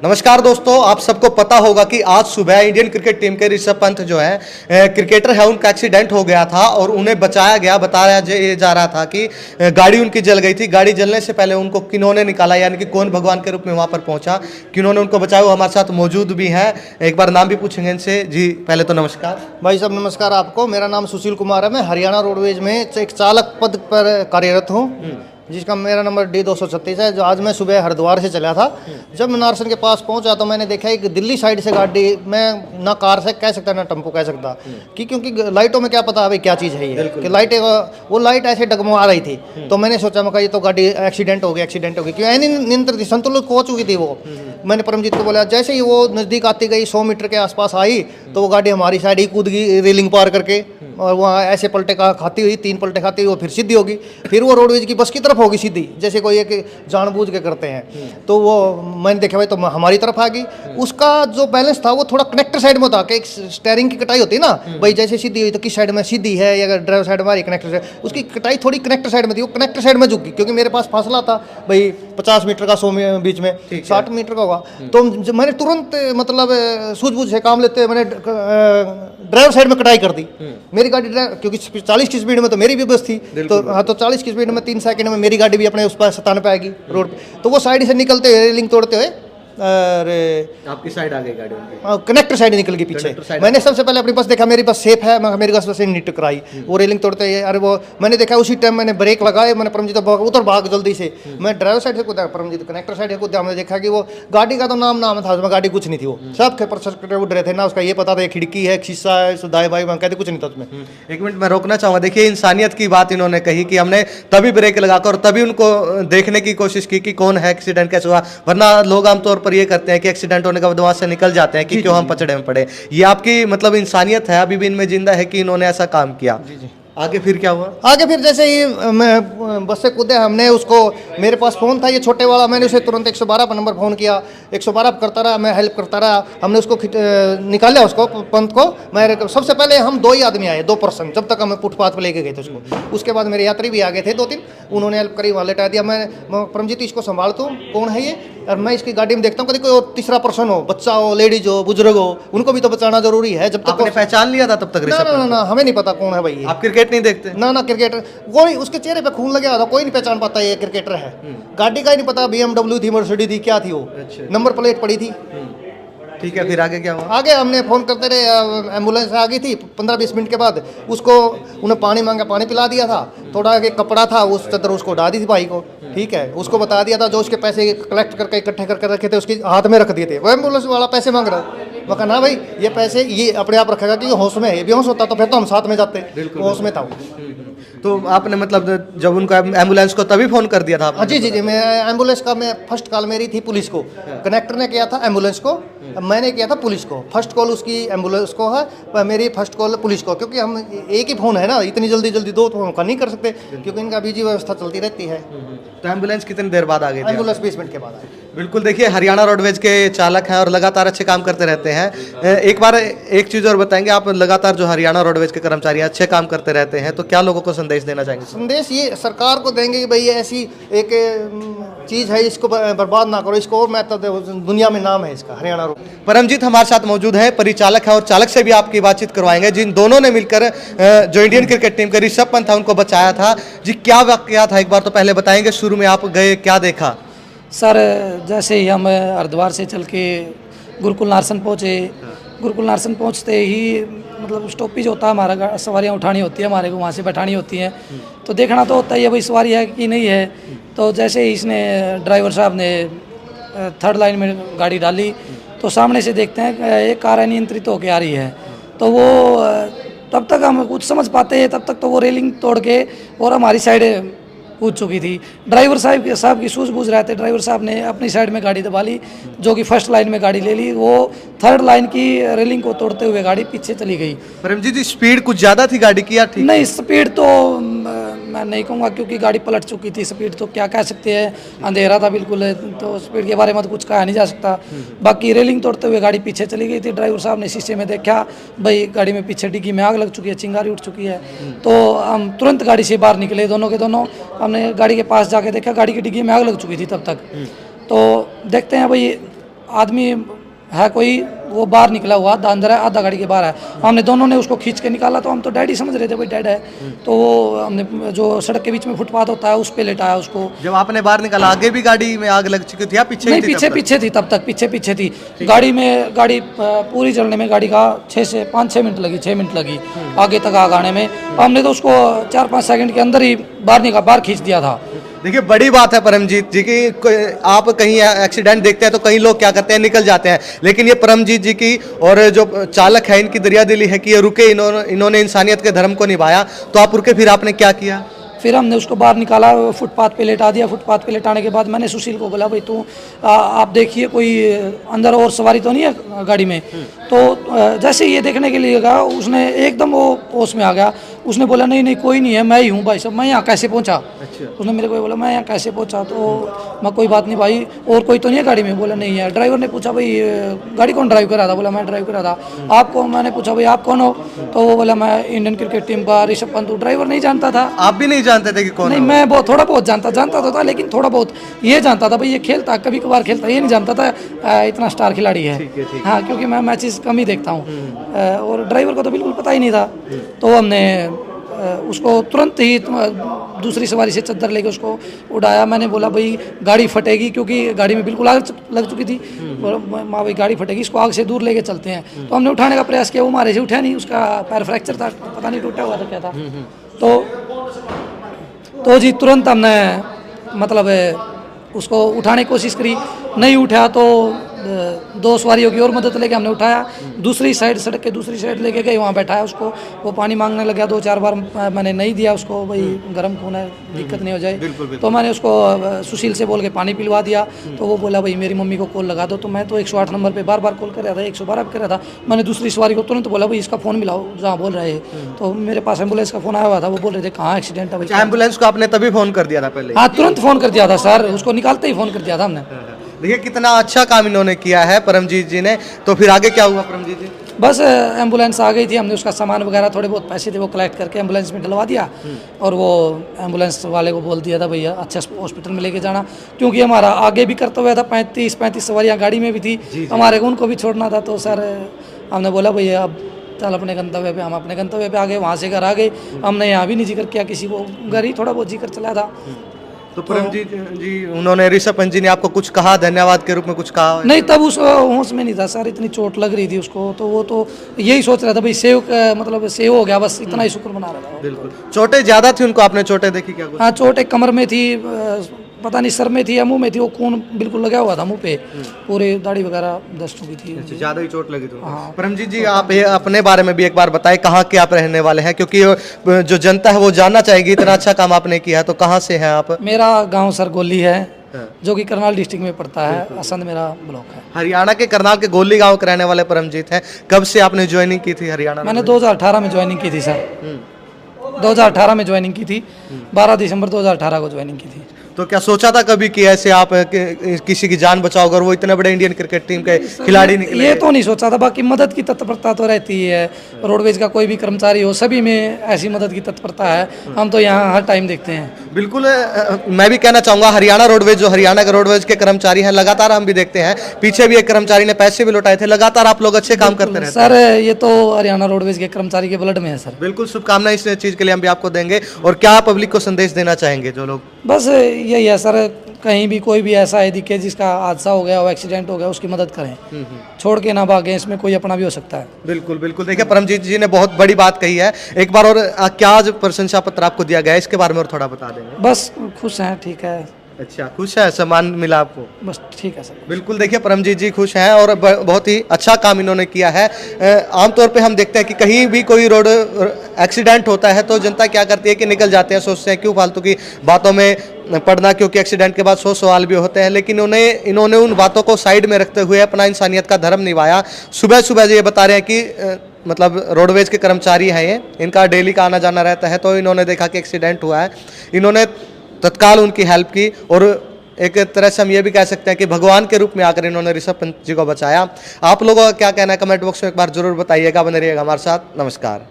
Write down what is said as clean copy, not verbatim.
नमस्कार दोस्तों, आप सबको पता होगा कि आज सुबह इंडियन क्रिकेट टीम के ऋषभ पंत जो है क्रिकेटर है, उनका एक्सीडेंट हो गया था और उन्हें बचाया गया। बताया जा रहा था कि गाड़ी उनकी जल गई थी। गाड़ी जलने से पहले उनको किन्होंने निकाला, यानी कि कौन भगवान के रूप में वहां पर पहुंचा, किन्होंने उनको बचाया, वो हमारे साथ मौजूद भी हैं। एक बार नाम भी पूछेंगे इनसे। जी पहले तो नमस्कार भाई साहब। नमस्कार आपको। मेरा नाम सुशील कुमार है। मैं हरियाणा रोडवेज में एक चालक पद पर कार्यरत हूँ, जिसका मेरा नंबर D236 है। जो आज मैं सुबह हरिद्वार से चला था, जब मैं नारसन के पास पहुंचा तो मैंने देखा एक दिल्ली साइड से गाड़ी, मैं ना कार से कह सकता ना टेम्पो कह सकता कि, क्योंकि लाइटों में क्या पता भाई क्या चीज़ है ये, कि लाइट, वो लाइट ऐसे डगमगा रही थी। तो मैंने सोचा मैं ये तो गाड़ी एक्सीडेंट हो गई क्यों नियंत्रित संतुलित खो चुकी थी वो। मैंने परमजीत को बोला, जैसे ही वो नज़दीक आती गई 100 मीटर के आसपास आई तो वो गाड़ी हमारी साइड ही कूद गई, रेलिंग पार करके, और वहाँ ऐसे पलटे खाती हुई 3 पलटे खाती हुई वो फिर सीधी होगी। फिर वो रोडवेज की बस की तरफ होगी सीधी, जैसे कोई एक जानबूझ के करते हैं। तो वो मैंने देखा भाई तो हमारी तरफ आ गई। उसका जो बैलेंस था वो थोड़ा कनेक्टर साइड में था, कि एक स्टेयरिंग की कटाई होती है ना भाई, जैसे सीधी हुई तो किस साइड में सीधी है, या ड्राइवर साइड हमारी कनेक्टर साइड, उसकी कटाई थोड़ी कनेक्टर साइड में थी। वो कनेक्टर साइड में झुक गई, क्योंकि मेरे पास फासला था भाई 50 मीटर का, 100 बीच में 60 मीटर का होगा। तो मैंने तुरंत मतलब सूझबूझ से काम लेते मैंने ड्राइवर साइड में कटाई कर दी। मेरी गाड़ी क्योंकि 40 की स्पीड में तो मेरी भी बस थी, तो हाँ, तो 40 की स्पीड में 3 सेकंड में मेरी गाड़ी भी अपने उस पर सताने पे आएगी रोड पे। तो वो साइड से निकलते हुए, रेलिंग तोड़ते हुए, अरे आपकी साइड आ गई गाड़ी, कनेक्टर साइड निकल गई पीछे। मैंने सबसे पहले अपनी बस देखा, मेरी बस सेफ है, मैं मेरी बस से नहीं टकराई। वो रेलिंग तोड़ते हैं, अरे वो मैंने देखा, उसी टाइम मैंने ब्रेक लगाए, मैंने परमजीत उधर भाग जल्दी से। मैं ड्राइवर साइड से कूदा, परमजीत कनेक्टर साइड से कूदा। हमने देखा कि वो गाड़ी का तो नाम था, उसमें गाड़ी कुछ नहीं थी। वो सब प्रोसेस उड़ रहे थे ना, उसका ये पता था खिड़की है, शीशा है, दाएं बाएं कहते कुछ नहीं था उसमें। एक मिनट मैं रोकना चाहूंगा। देखिए, इंसानियत की बात इन्होंने कही कि हमने तभी ब्रेक लगाकर और तभी उनको देखने की कोशिश की कि कौन है, एक्सीडेंट कैसे हुआ। वरना लोग आमतौर पर ये करते हैं कि एक्सीडेंट होने के बाद वहां से निकल जाते हैं कि क्यों हम पचड़े में पड़े। ये आपकी मतलब इंसानियत है, अभी भी इनमें जिंदा है कि इन्होंने ऐसा काम किया। आगे फिर क्या हुआ? आगे फिर जैसे ही मैं बस से कूदे, हमने उसको, मेरे पास फ़ोन था ये छोटे वाला, मैंने उसे तुरंत 112 पर नंबर फ़ोन किया। 112 करता रहा, मैं हेल्प करता रहा। हमने उसको निकाला, उसको पंत को। मैं सबसे पहले हम 2 ही आदमी आए, 2 पर्सन, जब तक हम फुटपाथ पर लेके गए थे उसको। उसके बाद मेरे यात्री भी आ गए थे 2-3, उन्होंने हेल्प करी, वहाँ लेटा दिया। मैं परमजीत इसको संभाल तू, कौन है ये, और मैं इसकी गाड़ी में देखता हूँ कभी कोई तीसरा पर्सन हो, बच्चा हो, लेडीज हो, बुजुर्ग हो, उनको भी तो बचाना जरूरी है। जब तक आपने पहचान लिया था तब तक? ना, हमें नहीं पता कौन है भाई। आप क्रिकेट नहीं देखते? ना क्रिकेटर, कोई उसके चेहरे पे खून लगा था, कोई नहीं पहचान पाता ये क्रिकेटर है। गाड़ी का ही नहीं पता, BMW थी, मर्सिडीज थी, क्या थी वो, नंबर प्लेट पड़ी थी। ठीक है, फिर आगे क्या हुआ? आगे हमने फ़ोन करते रहे, एम्बुलेंस आ गई थी 15-20 मिनट के बाद। उसको उन्हें पानी मांगा, पानी पिला दिया था। थोड़ा एक कपड़ा था, उस चादर उसको डाल दी थी भाई को, ठीक है। उसको बता दिया था, जो उसके पैसे कलेक्ट करके इकट्ठे करके रखे थे उसके हाथ में रख दिए थे। वो एम्बुलेंस वाला पैसे मांग रहा है। मैं कहा ना भाई, ये पैसे ये अपने आप रखेगा कि होश में है, ये बेहोश होता तो फिर तो हम साथ में जाते, होश में था वो। तो आपने मतलब जब उनको एम्बुलेंस को तभी फोन कर दिया था आपने? जी, मैं एम्बुलेंस का, मैं फर्स्ट कॉल मेरी थी पुलिस को, कनेक्टर ने किया था एम्बुलेंस को, मैंने किया था पुलिस को। फर्स्ट कॉल उसकी एम्बुलेंस को है, मेरी फर्स्ट कॉल पुलिस को, क्योंकि हम एक ही फ़ोन है ना, इतनी जल्दी 2 फोन का नहीं कर सकते, क्योंकि इनका बिजी व्यवस्था चलती रहती है। तो एम्बुलेंस कितनी देर बाद आ गई? एम्बुलेंस 20 मिनट के बाद आई। बिल्कुल, देखिए हरियाणा रोडवेज के चालक हैं और लगातार अच्छे काम करते रहते हैं। एक बार एक चीज़ और बताएंगे, आप लगातार जो हरियाणा रोडवेज के कर्मचारी अच्छे काम करते रहते हैं, तो क्या लोगों को संदेश देना चाहेंगे? संदेश ये सरकार को देंगे कि भाई ये ऐसी एक चीज़ है, इसको बर्बाद ना करो, इसको और मैं तो दुनिया में नाम है इसका, हरियाणा रोड। परमजीत हमारे साथ मौजूद है, परिचालक है, और चालक से भी आपकी बातचीत करवाएंगे, जिन दोनों ने मिलकर जो इंडियन क्रिकेट टीम के ऋषभ पंत था उनको बचाया था। जी क्या वाकया था, एक बार तो पहले बताएंगे, शुरू में आप गए, क्या देखा? सर, जैसे ही हम हरिद्वार से चल के गुरुकुल नारसन पहुँचे, गुरुकुल नारसन पहुँचते ही मतलब स्टॉपेज होता है हमारा, सवारियाँ उठानी होती है हमारे को, वहाँ से बैठानी होती हैं, तो देखना तो होता ही है भाई सवारी है कि नहीं है। तो जैसे ही इसने, ड्राइवर साहब ने 3rd लाइन में गाड़ी डाली, तो सामने से देखते हैं एक कार अनियंत्रित होकर आ रही है। तो वो तब तक हम कुछ समझ पाते हैं, तब तक तो वो रेलिंग तोड़ के और हमारी साइड कूद चुकी थी। ड्राइवर साहब की सूझबूझ रहे थे, ड्राइवर साहब ने अपनी साइड में गाड़ी दबा ली, जो कि फर्स्ट लाइन में गाड़ी ले ली। वो 3rd लाइन की रेलिंग को तोड़ते हुए गाड़ी पीछे चली गई। परमजीत जी, स्पीड कुछ ज़्यादा थी गाड़ी की या ठीक? नहीं, स्पीड तो मैं नहीं कहूँगा, क्योंकि गाड़ी पलट चुकी थी। स्पीड तो क्या कह सकते हैं, अंधेरा था बिल्कुल, तो स्पीड के बारे में तो कुछ कहा नहीं जा सकता। बाकी रेलिंग तोड़ते हुए गाड़ी पीछे चली गई थी। ड्राइवर साहब ने शीशे में देखा, भाई गाड़ी में पीछे डिग्गी में आग लग चुकी है, चिंगारी उठ चुकी है। तो हम तुरंत गाड़ी से बाहर निकले, दोनों के दोनों। हमने गाड़ी के पास जाके देखा, गाड़ी की डिग्गी में आग लग चुकी थी तब तक। तो देखते हैं भाई आदमी है कोई, वो बाहर निकला हुआ, आधा अंदर है आधा गाड़ी के बाहर है। हमने दोनों ने उसको खींच के निकाला, तो हम तो डैड ही समझ रहे थे भाई डैड है। तो वो हमने जो सड़क के बीच में फुटपाथ होता है उस पे लेटाया उसको। जब आपने बाहर निकाला आगे भी गाड़ी में आग लग चुकी थी या पीछे नहीं, ही थी पीछे तब तक? पीछे थी तब तक, पीछे थी गाड़ी पूरी चलने में गाड़ी का 6 से 5-6 मिनट लगी, 6 मिनट लगी आगे तक आग आने में। हमने तो उसको 4-5 सेकंड के अंदर ही बाहर खींच दिया था। देखिए बड़ी बात है परमजीत जी की आप कहीं एक्सीडेंट देखते हैं तो कई लोग क्या करते हैं निकल जाते हैं, लेकिन ये परमजीत जी की और जो चालक है इनकी दरियादिली है कि ये रुके, इन्होंने इंसानियत के धर्म को निभाया। तो आप रुके, फिर आपने क्या किया? फिर हमने उसको बाहर निकाला, फुटपाथ पे लेटा दिया। फुटपाथ पे लेटाने के बाद मैंने सुशील को बोला भाई तू आप देखिए कोई अंदर और सवारी तो नहीं है गाड़ी में। तो जैसे ये देखने के लिए गया उसने एकदम वो होश में आ गया। उसने बोला नहीं नहीं कोई नहीं है, मैं ही हूँ भाई साहब, मैं यहाँ कैसे पहुँचा। उसने मेरे को बोला मैं यहाँ कैसे पहुँचा, तो मैं कोई बात नहीं भाई और कोई तो नहीं है गाड़ी में। बोला नहीं है। ड्राइवर ने पूछा भाई गाड़ी कौन ड्राइव कर रहा था। बोला मैं ड्राइव कर रहा था। आप कौन? मैंने पूछा भाई आप कौन हो? तो वो बोला मैं इंडियन क्रिकेट टीम का ऋषभ पंत। ड्राइवर नहीं जानता था। आप भी नहीं जानते थे कि कौन? नहीं, मैं बहुत थोड़ा बहुत जानता तो था, लेकिन थोड़ा बहुत ये जानता था भाई ये खेलता कभी कभार खेलता, ये नहीं जानता था इतना स्टार खिलाड़ी है। हाँ, क्योंकि मैं मैचेस कम ही देखता हूँ और ड्राइवर को तो बिल्कुल पता ही नहीं था। तो हमने उसको तुरंत ही दूसरी सवारी से चद्दर लेके उसको उड़ाया। मैंने बोला भाई गाड़ी फटेगी, क्योंकि गाड़ी में बिल्कुल आग लग चुकी थी। बोला माँ भाई गाड़ी फटेगी, इसको आग से दूर लेके चलते हैं। तो हमने उठाने का प्रयास किया, वो मारे से उठा नहीं, उसका पैर फ्रैक्चर था, पता नहीं टूटा हुआ था क्या था। तो जी तुरंत हमने मतलब उसको उठाने की कोशिश करी, नहीं उठा तो 2 सवारियों की और मदद लेके हमने उठाया। दूसरी साइड, सड़क के दूसरी साइड लेके गए, वहाँ बैठाया उसको। वो पानी मांगने लगा 2-4 बार, मैंने नहीं दिया उसको, भाई गर्म खून है दिक्कत नहीं हो जाए। तो मैंने उसको सुशील से बोल के पानी पिलवा दिया। तो वो बोला भाई मेरी मम्मी को कॉल लगा दो। तो मैं तो 108 नंबर पे बार कॉल कर रहा था, 112 पे कर रहा था। मैंने दूसरी सवारी को तुरंत बोला भाई इसका फ़ोन मिलाओ जहाँ बोल रहे हैं। तो मेरे पास एम्बुलेंस का फ़ोन आया हुआ था, वो बोल रहे थे कहाँ एक्सीडेंट है भाई। एम्बुलेंस को आपने तभी फोन कर दिया था पहले? हाँ, तुरंत फ़ोन कर दिया था सर, उसको निकालते ही फ़ोन कर दिया था हमने। देखिए कितना अच्छा काम इन्होंने किया है परमजीत जी ने। तो फिर आगे क्या हुआ परमजीत जी? बस एम्बुलेंस आ गई थी, हमने उसका सामान वगैरह थोड़े बहुत पैसे थे वो कलेक्ट करके एम्बुलेंस में डलवा दिया। और वो एम्बुलेंस वाले को बोल दिया था भैया अच्छे हॉस्पिटल में लेके जाना, क्योंकि हमारा आगे भी कर्तव्य था। 35 सवारियाँ गाड़ी में भी थी, हमारे को उनको भी छोड़ना था। तो सर हमने बोला भैया अब चल अपने गंतव्य पे। हम अपने गंतव्य पे आ गए, वहाँ से घर आ गए। हमने यहाँ भी नहीं जिक्र किया किसी को, घर ही थोड़ा बहुत जिक्र चला था। तो परमजीत जी उन्होंने, ऋषभ पंत जी ने आपको कुछ कहा, धन्यवाद के रूप में कुछ कहा? नहीं, तब उस होश में नहीं था सर, इतनी चोट लग रही थी उसको। तो वो तो यही सोच रहा था भाई मतलब सेव हो गया, बस इतना ही शुक्र मना रहा था। बिल्कुल। चोटें ज्यादा थी उनको, आपने चोटें देखी क्या कुछ? हाँ, चोट एक कमर में थी, पता नहीं सर में थी या मुंह में थी, वो खून बिल्कुल लगा हुआ था मुंह पे, पूरे दाढ़ी वगैरह दस्त हुई थी। ज्यादा ही चोट लगी थी। हाँ। परमजीत जी आप अपने बारे में भी एक बार बताएं, कहाँ के आप रहने वाले हैं, क्योंकि जो जनता है वो जानना चाहेगी। इतना अच्छा काम आपने किया, तो कहाँ से हैं आप? मेरा गाँव सर गोली है, जो कि करनाल डिस्ट्रिक्ट में पड़ता है, असंध मेरा ब्लॉक है। हरियाणा के करनाल के गोली गांव के रहने वाले परमजीत हैं। कब से आपने ज्वाइनिंग की थी हरियाणा? मैंने 2018 में ज्वाइनिंग की थी सर, 2018 में ज्वाइनिंग की थी, 12 दिसंबर 2018 को ज्वाइनिंग की थी। तो क्या सोचा था कभी कि ऐसे आप किसी की जान बचाओगे और वो इतने बड़े इंडियन क्रिकेट टीम के खिलाड़ी निकले? ये तो नहीं सोचा था, बाकी मदद की तत्परता तो रहती है। रोडवेज का कोई भी कर्मचारी हो, सभी में ऐसी मदद की तत्परता है। हम तो यहाँ हर टाइम देखते हैं। बिल्कुल। मैं भी कहना चाहूँगा हरियाणा रोडवेज, जो हरियाणा के रोडवेज के कर्मचारी हैं, लगातार हम भी देखते हैं, पीछे भी एक कर्मचारी ने पैसे भी लौटाए थे। लगातार आप लोग अच्छे काम करते रहते हैं सर। ये तो हरियाणा रोडवेज के कर्मचारी के ब्लड में है सर। बिल्कुल। शुभकामनाएं इस चीज़ के लिए हम भी आपको देंगे। और क्या पब्लिक को संदेश देना चाहेंगे जो लोग? बस यही है सर, कहीं भी कोई भी ऐसा है दिखे जिसका हादसा हो गया हो, एक्सीडेंट हो गया, उसकी मदद करें, छोड़ के ना भागें, इसमें कोई अपना भी हो सकता है। बिल्कुल बिल्कुल। देखिए परमजीत जी ने बहुत बड़ी बात कही है। एक बार और क्या आज प्रशंसा पत्र आपको दिया गया है, इसके बारे में और थोड़ा बता देंगे? बस खुश हैं, ठीक है। अच्छा, खुश है, सम्मान मिला आपको? बस ठीक है सर। बिल्कुल। देखिए परमजीत जी खुश हैं और बहुत ही अच्छा काम इन्होंने किया है। आमतौर पे हम देखते हैं कि कहीं भी कोई रोड एक्सीडेंट होता है तो जनता क्या करती है कि निकल जाते हैं, सोचते हैं क्यों फालतू की बातों में पढ़ना, क्योंकि एक्सीडेंट के बाद 100 सवाल भी होते हैं। लेकिन इन्होंने उन बातों को साइड में रखते हुए अपना इंसानियत का धर्म निभाया। सुबह सुबह ये बता रहे हैं कि मतलब रोडवेज के कर्मचारी हैं ये, इनका डेली का आना जाना रहता है। तो इन्होंने देखा कि एक्सीडेंट हुआ है, इन्होंने तत्काल उनकी हेल्प की और एक तरह से हम ये भी कह सकते हैं कि भगवान के रूप में आकर इन्होंने ऋषभ पंत जी को बचाया। आप लोगों का क्या कहना है कमेंट बॉक्स में एक बार जरूर बताइएगा। बने रहिएगा हमारे साथ। नमस्कार।